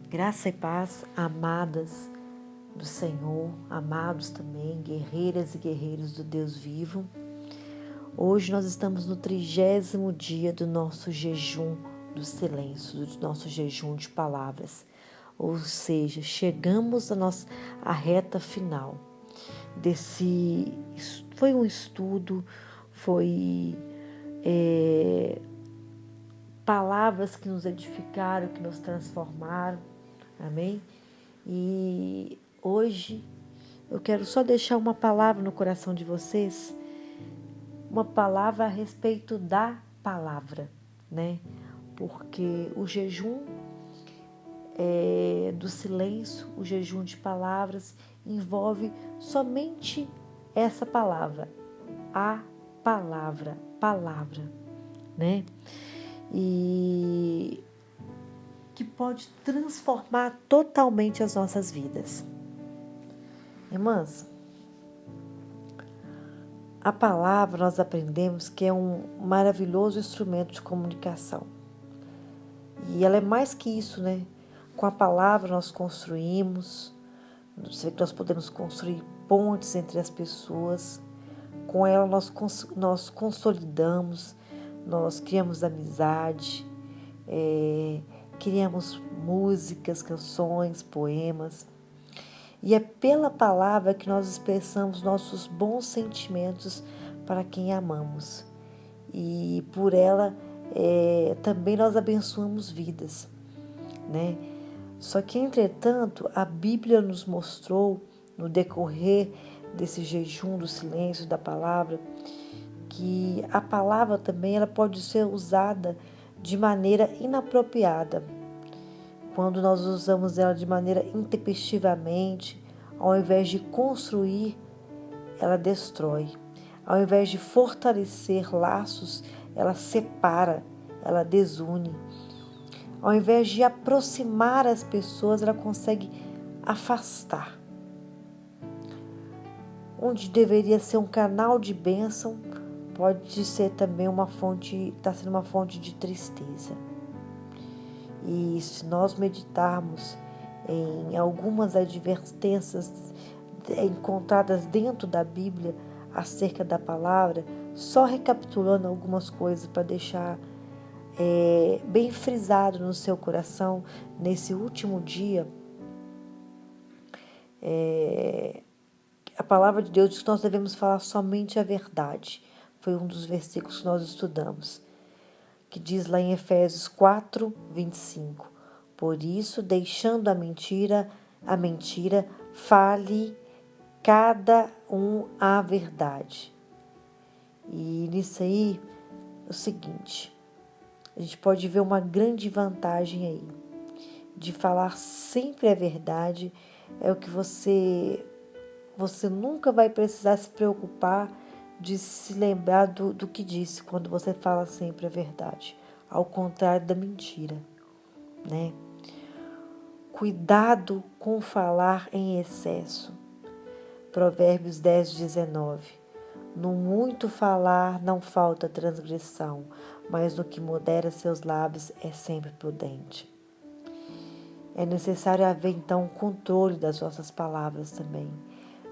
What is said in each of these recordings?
Graça e paz, amadas do Senhor, amados também, guerreiras e guerreiros do Deus vivo. Hoje nós estamos no 30º dia do nosso jejum do silêncio, do nosso jejum de palavras. Ou seja, chegamos à reta final desse. Foi um estudo, foi palavras que nos edificaram, que nos transformaram. Amém? E hoje eu quero só deixar uma palavra no coração de vocês, uma palavra a respeito da palavra, né? Porque o jejum do silêncio, o jejum de palavras, envolve somente essa palavra, a palavra, né? E que pode transformar totalmente as nossas vidas. Irmãs, a palavra nós aprendemos que é um maravilhoso instrumento de comunicação. E ela é mais que isso, né? Com a palavra nós construímos, nós podemos construir pontes entre as pessoas. Com ela nós consolidamos, nós criamos amizade, criamos músicas, canções, poemas. E é pela palavra que nós expressamos nossos bons sentimentos para quem amamos. E por ela também nós abençoamos vidas, né? Só que, entretanto, a Bíblia nos mostrou, no decorrer desse jejum do silêncio da palavra, que a palavra também ela pode ser usada de maneira inapropriada. Quando nós usamos ela de maneira intempestivamente, ao invés de construir, ela destrói. Ao invés de fortalecer laços, ela separa, ela desune. Ao invés de aproximar as pessoas, ela consegue afastar. Onde deveria ser um canal de bênção, pode ser também está sendo uma fonte de tristeza. E se nós meditarmos em algumas advertências encontradas dentro da Bíblia acerca da palavra, só recapitulando algumas coisas para deixar bem frisado no seu coração, nesse último dia, a palavra de Deus diz que nós devemos falar somente a verdade. Foi um dos versículos que nós estudamos, que diz lá em Efésios 4, 25. Por isso, deixando a mentira, fale cada um a verdade. E nisso aí, é o seguinte, a gente pode ver uma grande vantagem aí, de falar sempre a verdade, é o que você nunca vai precisar se preocupar de se lembrar do que disse quando você fala sempre a verdade, ao contrário da mentira, né? Cuidado com falar em excesso. Provérbios 10, 19. No muito falar não falta transgressão, mas no que modera seus lábios é sempre prudente. É necessário haver então controle das nossas palavras também.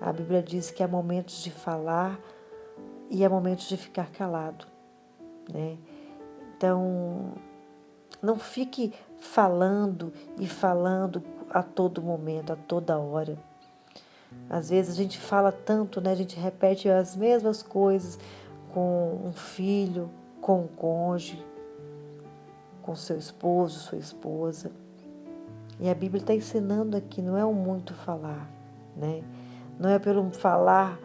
A Bíblia diz que há momentos de falar e há momentos de ficar calado, né? Então, não fique falando e falando a todo momento, a toda hora. Às vezes a gente fala tanto, né? A gente repete as mesmas coisas com um filho, com um cônjuge, com seu esposo, sua esposa. E a Bíblia está ensinando aqui, não é o muito falar, né? Não é pelo falar,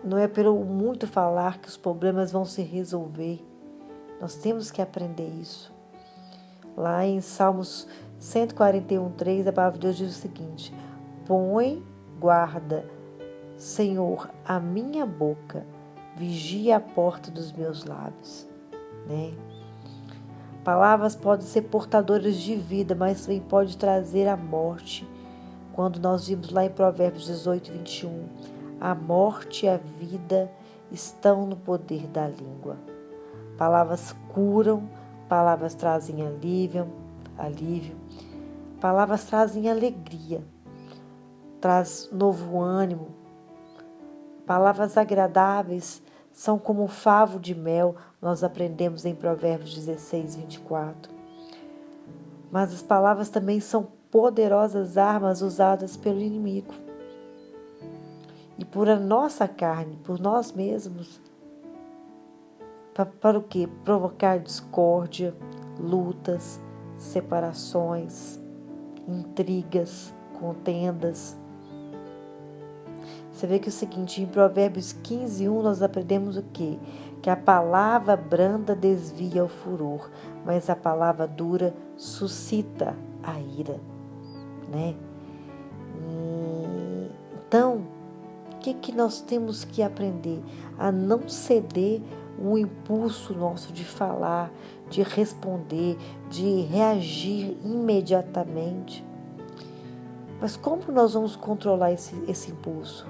não é pelo muito falar que os problemas vão se resolver. Nós temos que aprender isso. Lá em Salmos 141, 3, a palavra de Deus diz o seguinte: põe guarda, Senhor, a minha boca, vigia a porta dos meus lábios, né? Palavras podem ser portadoras de vida, mas também pode trazer a morte. Quando nós vimos lá em Provérbios 18, 21, a morte e a vida estão no poder da língua. Palavras curam, palavras trazem alívio. Palavras trazem alegria, traz novo ânimo. Palavras agradáveis são como um favo de mel, nós aprendemos em Provérbios 16, 24. Mas as palavras também são poderosas armas usadas pelo inimigo. E por a nossa carne, por nós mesmos, para o quê? Provocar discórdia, lutas, separações, intrigas, contendas. Você vê que é o seguinte, em Provérbios 15, 1, nós aprendemos o quê? Que a palavra branda desvia o furor, mas a palavra dura suscita a ira, né? Então, o que nós temos que aprender? A não ceder o impulso nosso de falar, de responder, de reagir imediatamente. Mas como nós vamos controlar esse impulso?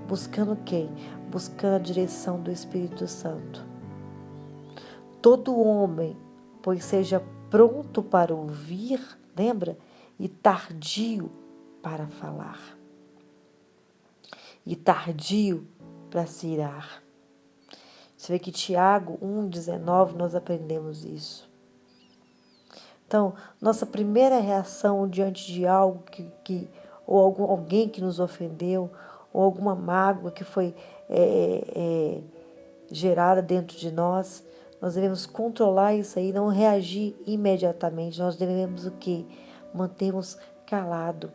Buscando quem? Buscando a direção do Espírito Santo. Todo homem, pois seja pronto para ouvir, lembra? E tardio para falar. E tardio para se irar. Você vê que Tiago 1,19 nós aprendemos isso. Então, nossa primeira reação diante de algo ou alguém que nos ofendeu, ou alguma mágoa que foi gerada dentro de nós, nós devemos controlar isso aí, não reagir imediatamente. Nós devemos o quê? Mantermos calado.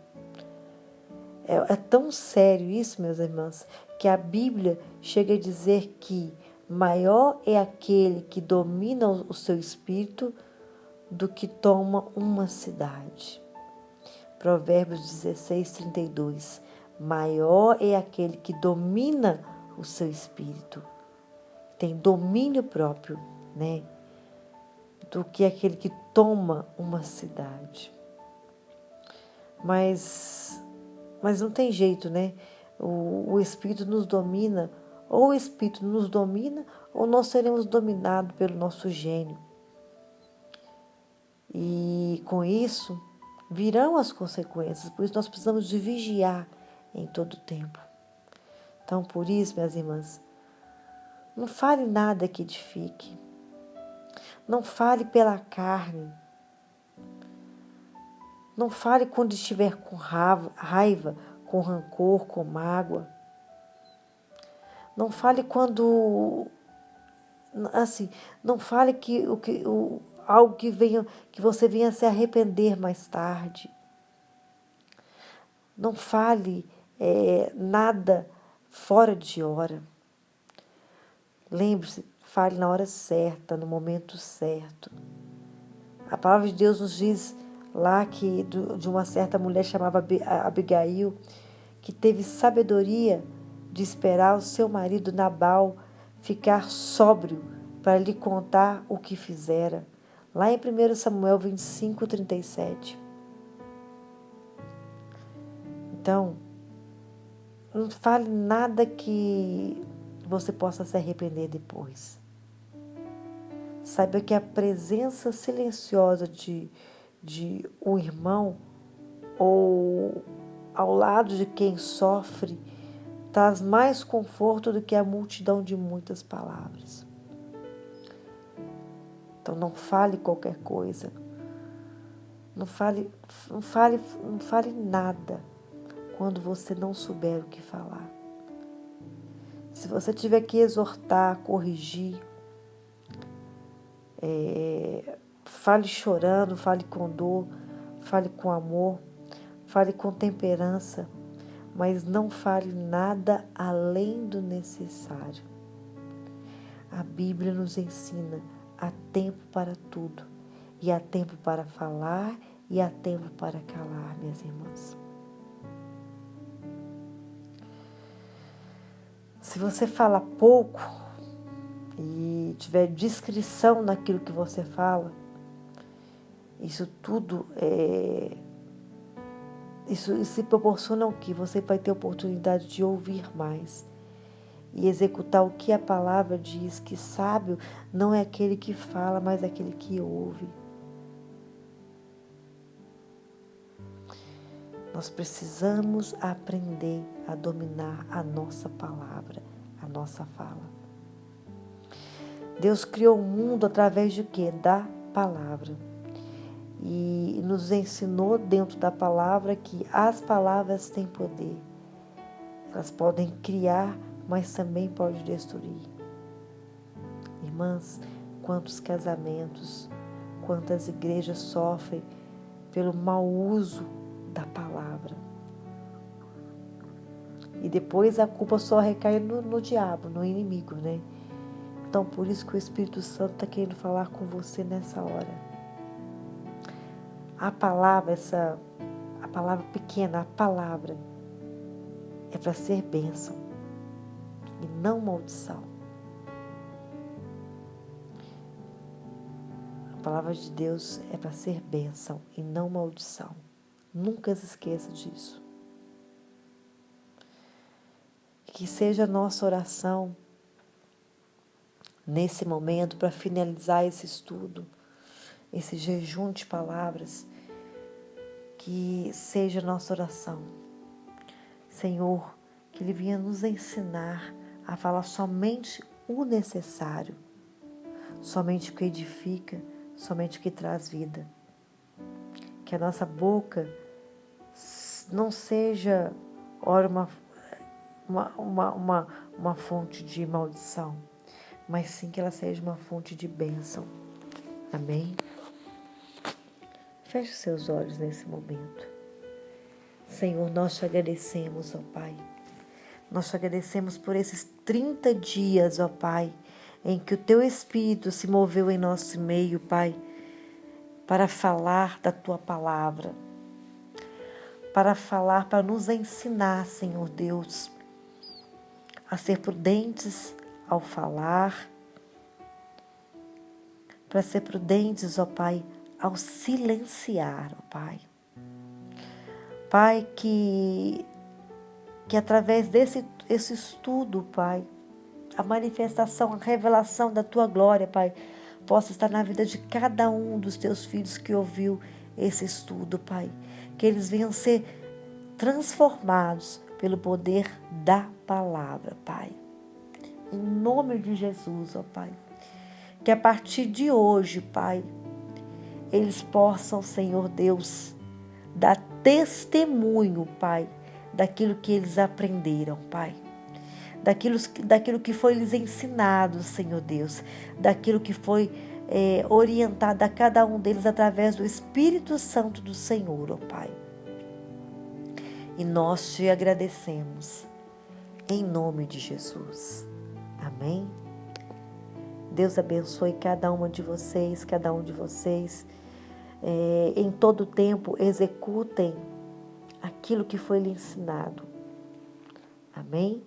É tão sério isso, meus irmãos, que a Bíblia chega a dizer que maior é aquele que domina o seu espírito do que toma uma cidade. Provérbios 16, 32. Maior é aquele que domina o seu espírito, tem domínio próprio, né? Do que aquele que toma uma cidade. Mas não tem jeito, né? O Espírito nos domina, ou o Espírito nos domina, ou nós seremos dominados pelo nosso gênio. E com isso virão as consequências, por isso nós precisamos de vigiar em todo o tempo. Então, por isso, minhas irmãs, não fale nada que edifique. Não fale pela carne. Não fale quando estiver com raiva, com rancor, com mágoa. Não fale quando, assim, não fale algo que você venha se arrepender mais tarde. Não fale nada fora de hora. Lembre-se, fale na hora certa, no momento certo. A palavra de Deus nos diz lá que de uma certa mulher chamada Abigail, que teve sabedoria de esperar o seu marido Nabal ficar sóbrio para lhe contar o que fizera. Lá em 1 Samuel 25, 37. Então, não fale nada que você possa se arrepender depois. Saiba que a presença silenciosa de um irmão ou ao lado de quem sofre traz mais conforto do que a multidão de muitas palavras. Então não fale qualquer coisa. Não fale nada quando você não souber o que falar. Se você tiver que exortar, corrigir, fale chorando, fale com dor, fale com amor, fale com temperança, mas não fale nada além do necessário. A Bíblia nos ensina: há tempo para tudo, e há tempo para falar, e há tempo para calar, minhas irmãs. Se você fala pouco e tiver discrição naquilo que você fala, isso tudo isso se proporciona o que? Você vai ter oportunidade de ouvir mais e executar o que a palavra diz, que sábio não é aquele que fala, mas aquele que ouve. Nós precisamos aprender a dominar a nossa palavra, a nossa fala. Deus criou o mundo através de quê? Da palavra. E nos ensinou dentro da palavra que as palavras têm poder. Elas podem criar, mas também podem destruir. Irmãs, quantos casamentos, quantas igrejas sofrem pelo mau uso da palavra. E depois a culpa só recai no diabo, no inimigo, né? Então, por isso que o Espírito Santo está querendo falar com você nessa hora. A palavra, a palavra pequena, a palavra, é para ser bênção e não maldição. A palavra de Deus é para ser bênção e não maldição. Nunca se esqueça disso. Que seja a nossa oração nesse momento para finalizar esse estudo, esse jejum de palavras, que seja a nossa oração. Senhor, que Ele venha nos ensinar a falar somente o necessário, somente o que edifica, somente o que traz vida. Que a nossa boca não seja, ora, uma fonte de maldição, mas sim que ela seja uma fonte de bênção. Amém? Feche seus olhos nesse momento. Senhor, nós te agradecemos, ó Pai. Nós te agradecemos por esses 30 dias, ó Pai, em que o Teu Espírito se moveu em nosso meio, Pai, para falar da Tua palavra, para falar, para nos ensinar, Senhor Deus, a ser prudentes ao falar, para ser prudentes, ó Pai, ao silenciar, ó Pai. Pai, que através desse estudo, Pai, a manifestação, a revelação da Tua glória, Pai, possa estar na vida de cada um dos Teus filhos que ouviu esse estudo, Pai. Que eles venham ser transformados pelo poder da palavra, Pai. Em nome de Jesus, ó Pai. Que a partir de hoje, Pai, eles possam, Senhor Deus, dar testemunho, Pai, daquilo que eles aprenderam, Pai. Daquilo que foi lhes ensinado, Senhor Deus. Daquilo que foi orientado a cada um deles através do Espírito Santo do Senhor, ó Pai. E nós te agradecemos, em nome de Jesus. Amém? Deus abençoe cada uma de vocês, cada um de vocês. Em todo tempo, executem aquilo que foi lhe ensinado. Amém?